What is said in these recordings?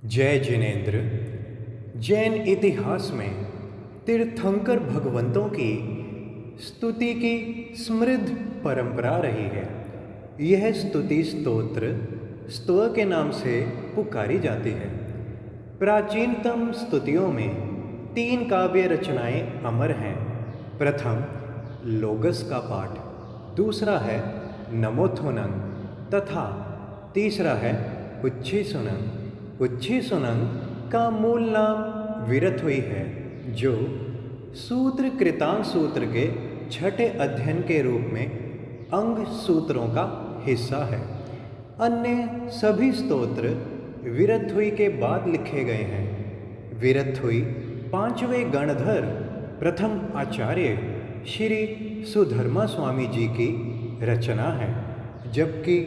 जय जिनेन्द्र। जैन इतिहास में तीर्थंकर भगवंतों की स्तुति की समृद्ध परंपरा रही है। यह स्तुति स्तोत्र स्तव के नाम से पुकारी जाती है। प्राचीनतम स्तुतियों में 3 काव्य रचनाएं अमर हैं। प्रथम लोगस का पाठ, दूसरा है नमोथोनंग तथा तीसरा है उच्छिसुनंग। उच्छिसुनंग का मूल नाम विरथुई है, जो सूत्र कृतांग सूत्र के छठे अध्ययन के रूप में अंग सूत्रों का हिस्सा है। अन्य सभी स्तोत्र विरथुई के बाद लिखे गए हैं। विरथुई 5वें गणधर प्रथम आचार्य श्री सुधर्मा स्वामी जी की रचना है, जबकि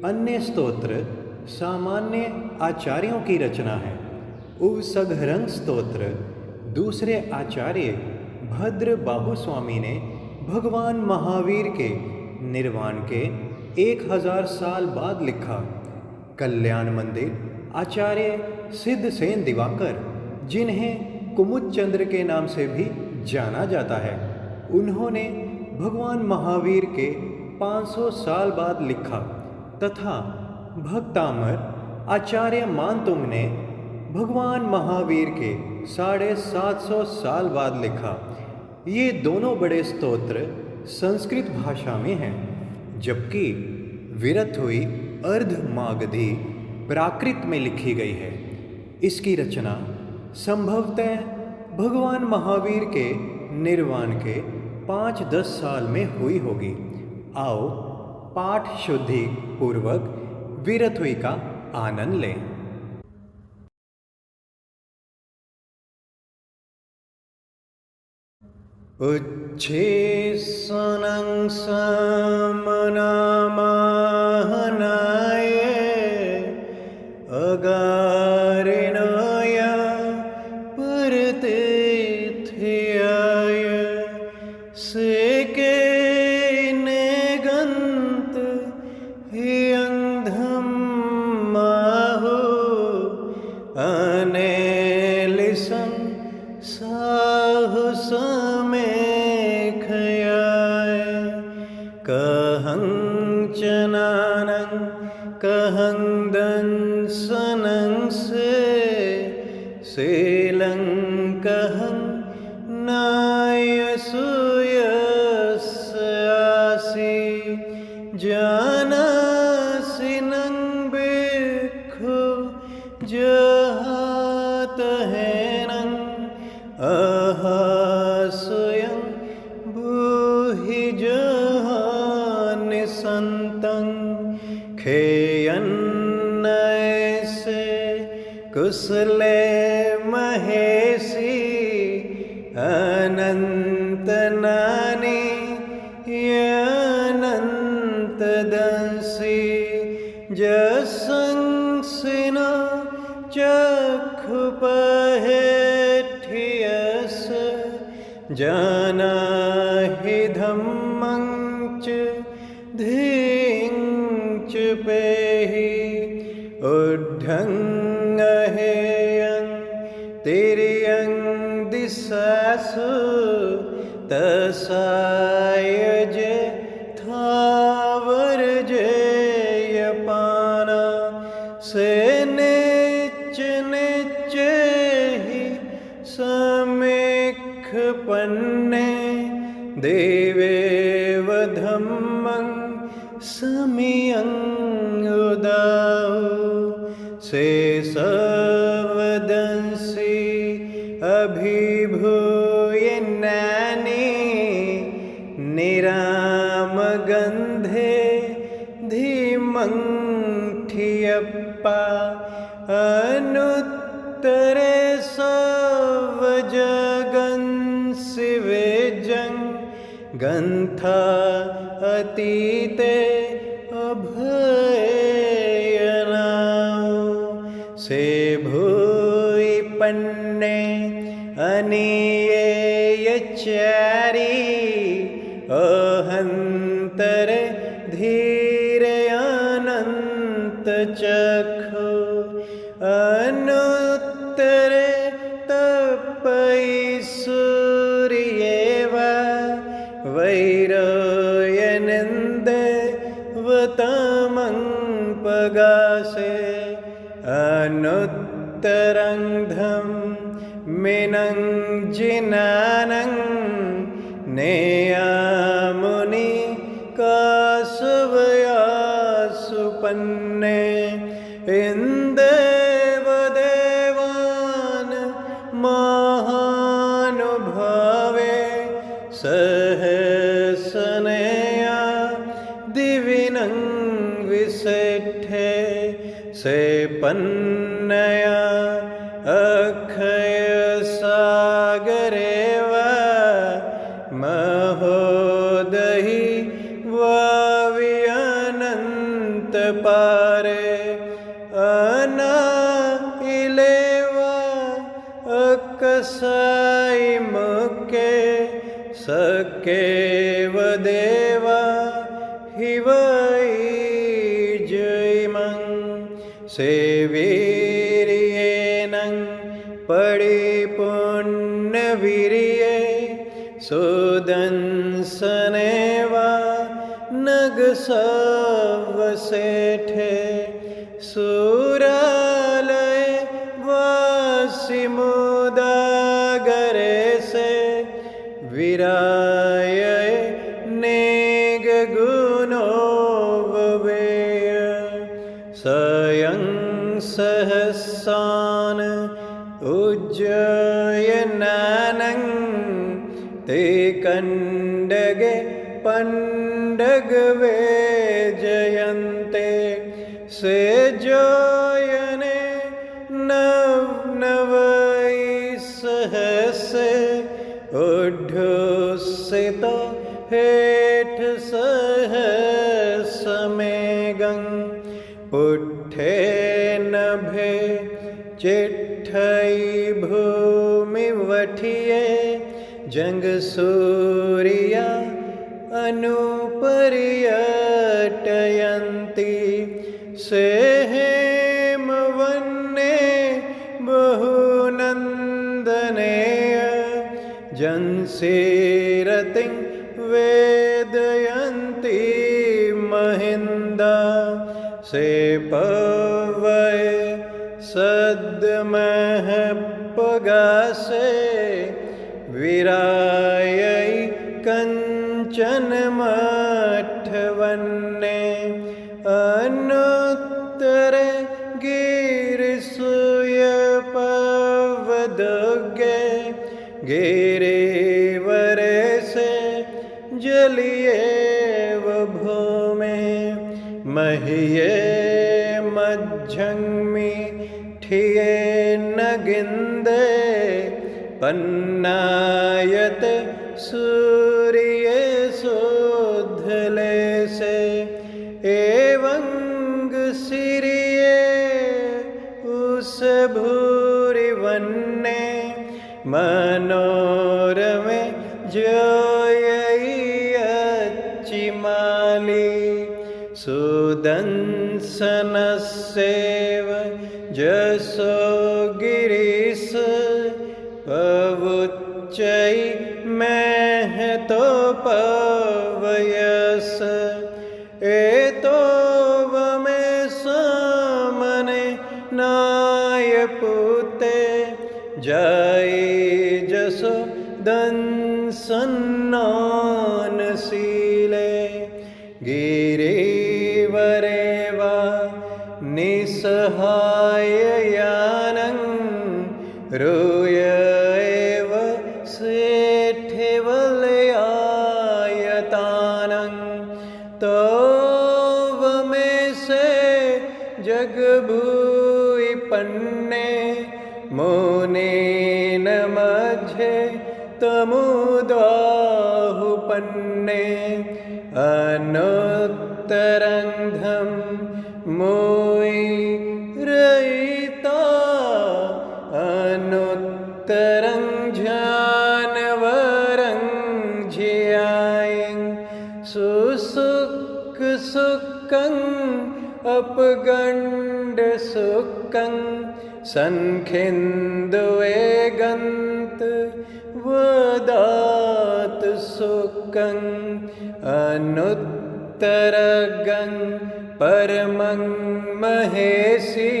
अन्य स्तोत्र सामान्य आचार्यों की रचना है। उवसघरंग स्तोत्र दूसरे आचार्य भद्र बाहु स्वामी ने भगवान महावीर के निर्वाण के 1000 साल बाद लिखा। कल्याण मंदिर आचार्य सिद्धसेन दिवाकर, जिन्हें कुमुदचंद्र के नाम से भी जाना जाता है, उन्होंने भगवान महावीर के 500 साल बाद लिखा तथा भक्तामर आचार्य मानतुंग ने भगवान महावीर के 750 साल बाद लिखा। ये दोनों बड़े स्तोत्र संस्कृत भाषा में हैं, जबकि विरथुई अर्धमागधी प्राकृत में लिखी गई है। इसकी रचना संभवतः भगवान महावीर के निर्वाण के 5-10 साल में हुई होगी। आओ पाठ शुद्धि पूर्वक विरथुई का आनंद लें। उच्छिसुनंग समनामाहनाय अगारिणाय परतीर्थयाय सेके नेगंत हियंधम माहु अनेलिसं साहुसमेखयाय कहं चनानं कहं दंसनं सेलं कहं नायसूयस्यासि जानासि नं भिक्खु जहातहेनं अहास्वयं भूहि जहानिसन्तं खेयन्नैसे कुशले महेशि अनन्तनानि यनन्तदंसि जसंसिनो चक्षुपहेठियस जानाहि धम्मं च धीं च पेहि ऊर्ध्वं अहेयं तिर्यं दिशासु तसायज थावरजेयपाना से निच निचेहि समेख पन्ने देवेव धम्मं समियं उदाहु से सवदंसि अभिभूय नानि निरामगन्धे धीमं ठियप्पा अनुत्तरे सवजगंसि वेजं गन्था अतीते अभयनाउ से भूय पन्ने अनीयेयचारी अहंतर धीरयानंत चक्षु अनु मिनं जिनानं नेयामुनि कासवया सुपन्ने इंदेव देवान् महानुभावे सहसनया दिविनं विसेठे से पन्नया अक्षय सागरेव महोदहि वावियनन्त पारे अनाइलेवा अकसाई मुके सकेव देवा हिवै जयमं सेवीर्येनं परिपुण्यवीर्ये सुदंसनेवा नगसवसेठे सुरालय वासिमुदागरे से विराय नेगगुणो ववेय स्वयं सहसान उज्जयनानं ते कंडगे पंडगवे जयन्ते से जोयने नव नवै सहसे उद्धुसित हेठ सहसमेगं पुट्ठे नभे चिट्ठै भूमि वठिये जंग सूर्या अनुपर्यटयन्ति से हेमवन्ने बहुनन्दनेय जंसीरतिं वेदयन्ति महिन्दा से पवय सद्महपगासे विरायै कंचन मठवन्ने अनुत्तरे गिरिसूयपवदुगे गिरिवरे से जलियेव भूमे मह्ये मज्झंमि ठिये नगिंदे पन्नायते सूर्ये शोधले से एवं सिरिये उस भूरिवन्ने मनोरमे जोयच्चिमाली सुदंसनस्येव जसो गिरीश पवुच्चै महतो पवयस एतो वमे सामने नायपुते जय जसो दंसन्नानशीले गिरिवरेवा निसहाययानं रूय एव सेठेवलयायतानं तो वमे से जगभूइ पन्ने मुनेन मध्य तमुदाहुपन्ने अनुत्तरंधं मुई रयिता अनुत्तरं जानवरं झियायं सुसुख सुखं अपगंड सुखं संखिंदवेगंत वदात सुखं अनुत्तरगं परमं महेशी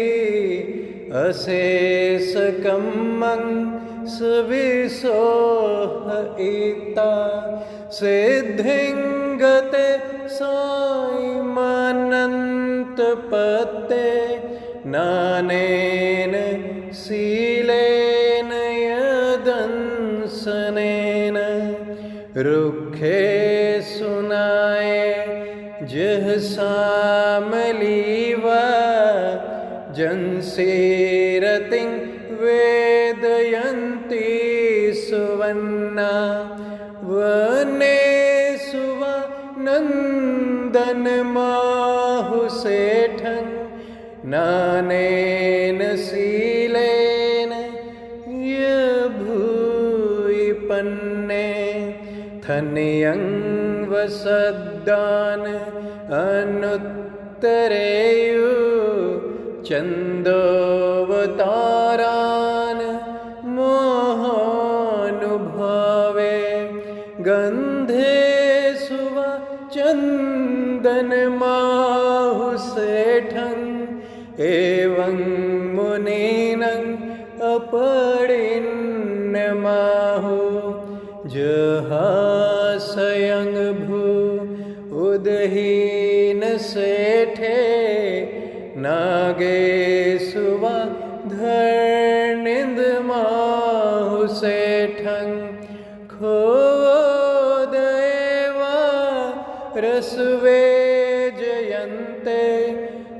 अशेषकम्मं सविसोह ईता सिद्धिंगते साईमानंत पते नानेन शीलेन यदंसनेन रुखे सुनाए जह सामलीवा जनसेरतिं वेदयन्ति सुवन्ना वने सुवा नंदन माहुसेठं नानेन शीलेन यभूयि पन्ने थन्यं वसद्दान अनुत्तरेयु चन्दोऽवतारान् मोहानुभावे गन्धे सुवा चन्दनमाहुसेठं एवं मुनीनं अपरिण्यमाहु जहासयं भू उदहीन सेठे नागेशुवा धर्निंद माहुसेठं खोदेवा रसवे जयन्ते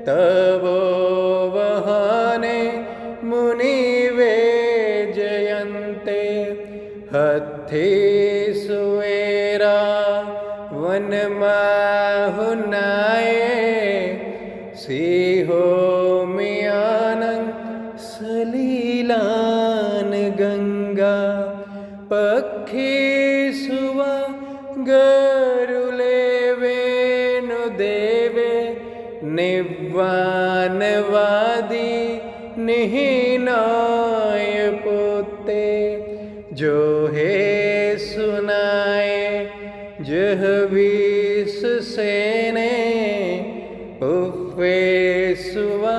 तवो वहाने मुनिवे जयन्ते हत्थे सुवेरा वनमाहुनाये सिंहो मियानं सलीलान गंगा पक्षी सुवा गरुले वेणुदेवे निवानवादी निहिनाय पुते जो हे सुनाए जह विष सेने पुष्पे सुवा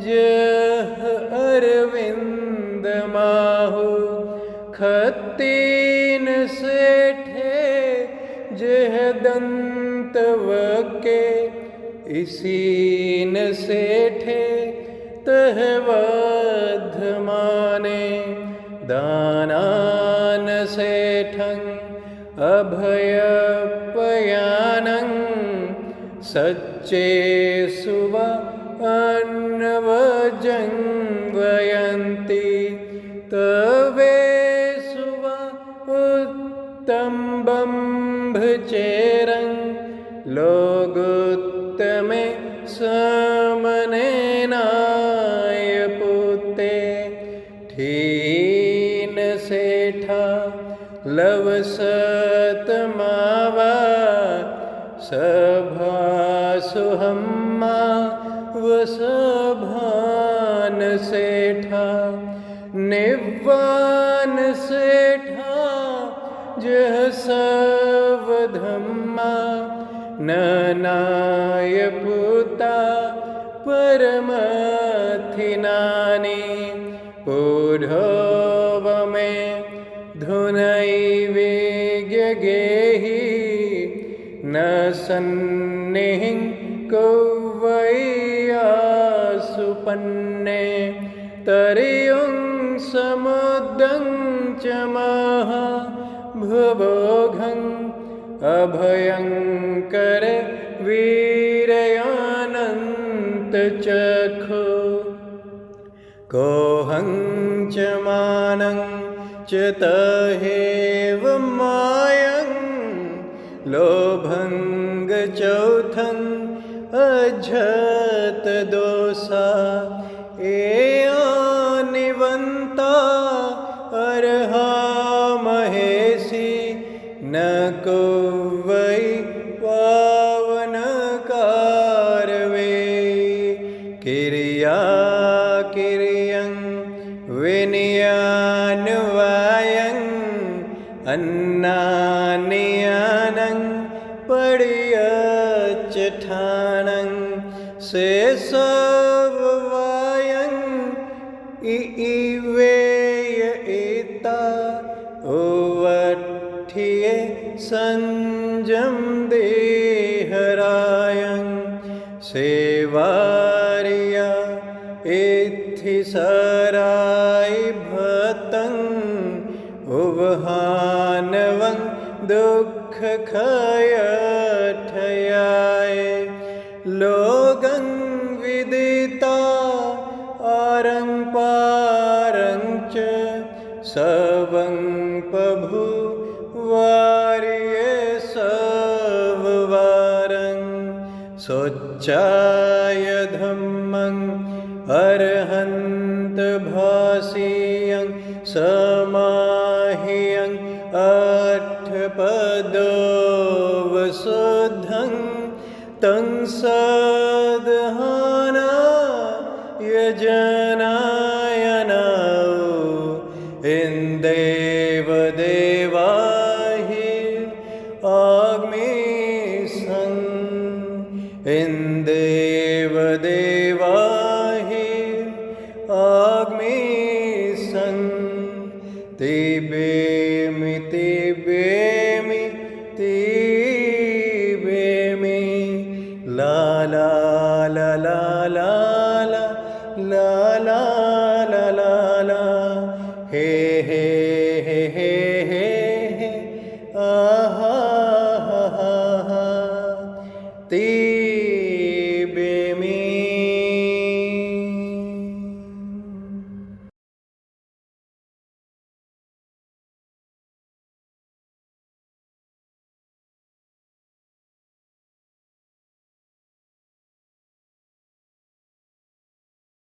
जह अरविंद माहु खत्तीन सेठे जह दंत वके इसीन सेठे तह वधमाने दानान सेठं अभयपयानं सच्चे सुवा अन्वजंवयन्ति तवे सुवा उत्तम्बम्भचेरं लोगोत्तमे समनेनाय पुते ठीन सेठा लवसतमावा सभासुहम्मा वसभान सेठा निवान सेठा जह सवधम्मा ननाय पुता परमथिनानि पुढोवमे धुनैवेग्यगेहि न सन्निहिं कौवैयासुपन्ने तर्युं समुद्रं च महाभुवोघं अभयंकर वीरयानन्तचक्षु कोहं च मानं च तहेव मायं लोभं चौथं अझत दोषा एयानिवन्ता अर्हा महेशी न को वै पावनकारवे किरिया किरियं विनयान्वयं अन्नानियानं पड़ियच्चठानं शेषववायं इवेय उवठिये संजम देहरायं सेवारिया इत्थि सराय भतं उवहानवं दुःख खयठयाय लोगं विदिता आरं पारं च सवं पभु वार्ये सववारं सोच्चाय धम्मं अर्हन्त भासियं समाहियं अट्ठपदोवसुद्धं तं सदहाना यजनायनाओ इन्देव देवाहि आग्मे सन् इन्देव देवाहि आग्मे सन् तिबेमि तिबेमि तिबेमि ला ला ला ला ला ला ला ला ला ला हे हे हे हे हे हे आहा हा हा हा